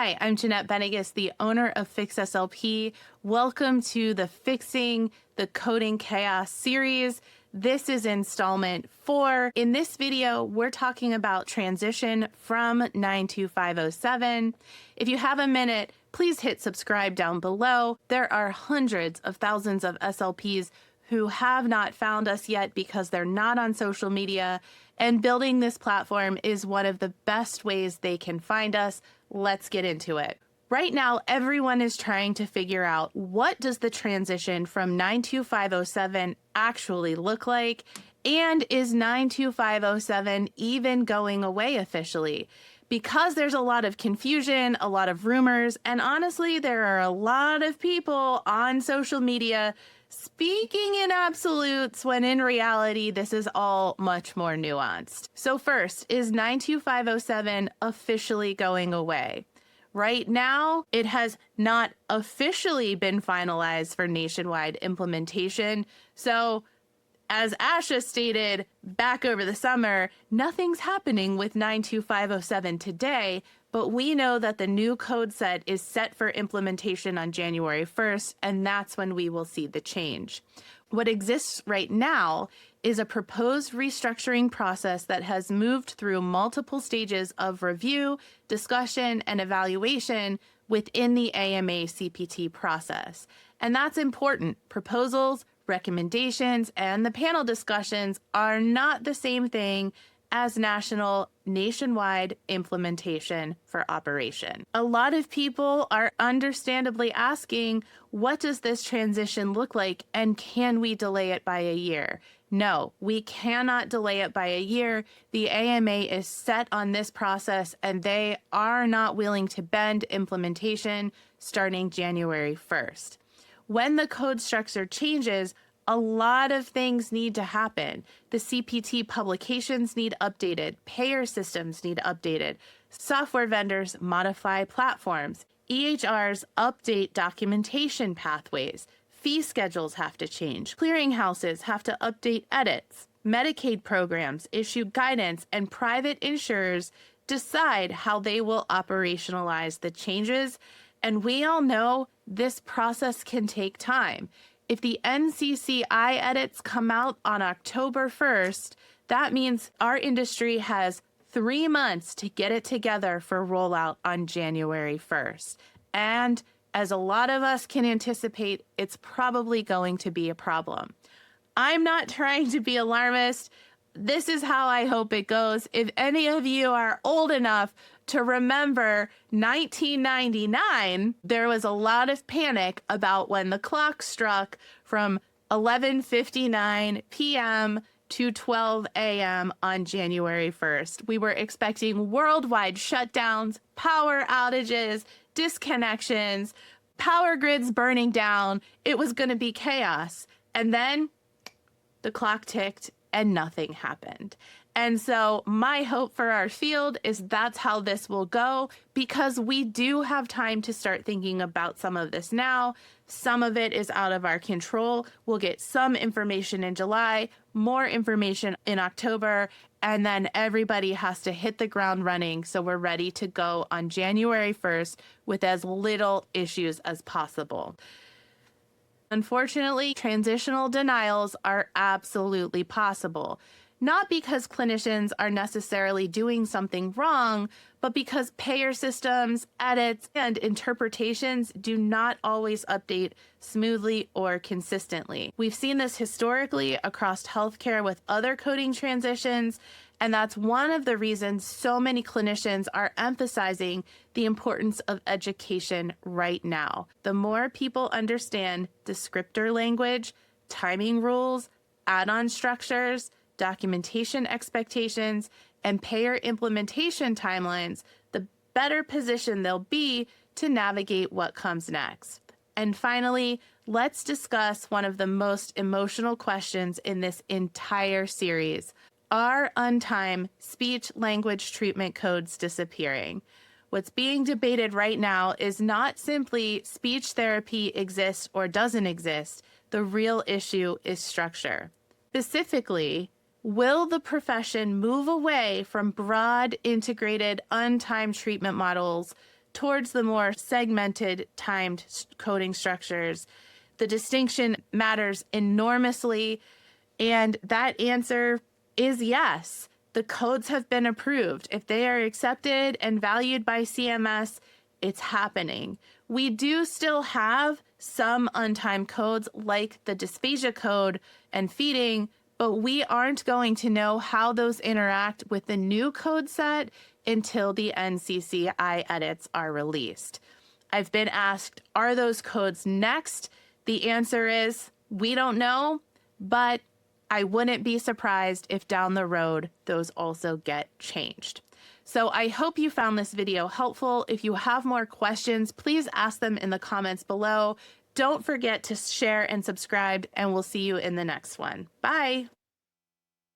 Hi, I'm Jeanette Benigas, the owner of Fix SLP. Welcome to the Fixing the Coding Chaos series. This is installment 4. In this video, we're talking about transition from 92507. If you have a minute, please hit subscribe down below. There are hundreds of thousands of SLPs who have not found us yet because they're not on social media, and building this platform is one of the best ways they can find us. Let's get into it. Right now, everyone is trying to figure out, what does the transition from 92507 actually look like, and is 92507 even going away officially? Because there's a lot of confusion, a lot of rumors, and honestly, there are a lot of people on social media speaking in absolutes when in reality, this is all much more nuanced. So first, is 92507 officially going away? Right now, it has not officially been finalized for nationwide implementation. So as Asha stated back over the summer, nothing's happening with 92507 today, but we know that the new code set is set for implementation on January 1st, and that's when we will see the change. What exists right now is a proposed restructuring process that has moved through multiple stages of review, discussion, and evaluation within the AMA CPT process. And that's important. Proposals, recommendations, and the panel discussions are not the same thing as nationwide implementation for operation. A lot of people are understandably asking, what does this transition look like, and can we delay it by a year? No, we cannot delay it by a year. The AMA is set on this process, and they are not willing to bend implementation starting January 1st. When the code structure changes, a lot of things need to happen. The CPT publications need updated, payer systems need updated, software vendors modify platforms, EHRs update documentation pathways, fee schedules have to change, clearinghouses have to update edits, Medicaid programs issue guidance, and private insurers decide how they will operationalize the changes. And we all know this process can take time. If the NCCI edits come out on October 1st, that means our industry has 3 months to get it together for rollout on January 1st. And as a lot of us can anticipate, it's probably going to be a problem. I'm not trying to be alarmist. This is how I hope it goes. If any of you are old enough to remember 1999, there was a lot of panic about when the clock struck from 11:59 p.m. to 12 a.m. on January 1st. We were expecting worldwide shutdowns, power outages, disconnections, power grids burning down. It was going to be chaos. And then the clock ticked and nothing happened. And so my hope for our field is that's how this will go, because we do have time to start thinking about some of this now. Some of it is out of our control. We'll get some information in July, more information in October, and then everybody has to hit the ground running so we're ready to go on January 1st with as little issues as possible. Unfortunately, transitional denials are absolutely possible. Not because clinicians are necessarily doing something wrong, but because payer systems, edits, and interpretations do not always update smoothly or consistently. We've seen this historically across healthcare with other coding transitions, and that's one of the reasons so many clinicians are emphasizing the importance of education right now. The more people understand descriptor language, timing rules, add-on structures, documentation expectations, and payer implementation timelines, the better position they'll be to navigate what comes next. And finally, let's discuss one of the most emotional questions in this entire series. Are untimed speech-language treatment codes disappearing? What's being debated right now is not simply speech therapy exists or doesn't exist. The real issue is structure. Specifically, will the profession move away from broad, integrated, untimed treatment models towards the more segmented timed coding structures. The distinction matters enormously, and that answer is yes. The codes have been approved. If they are accepted and valued by CMS, it's happening. We do still have some untimed codes like the dysphagia code and feeding, but we aren't going to know how those interact with the new code set until the NCCI edits are released. I've been asked, are those codes next? The answer is, we don't know, but I wouldn't be surprised if down the road those also get changed. So I hope you found this video helpful. If you have more questions, please ask them in the comments below. Don't forget to share and subscribe, and we'll see you in the next one. Bye.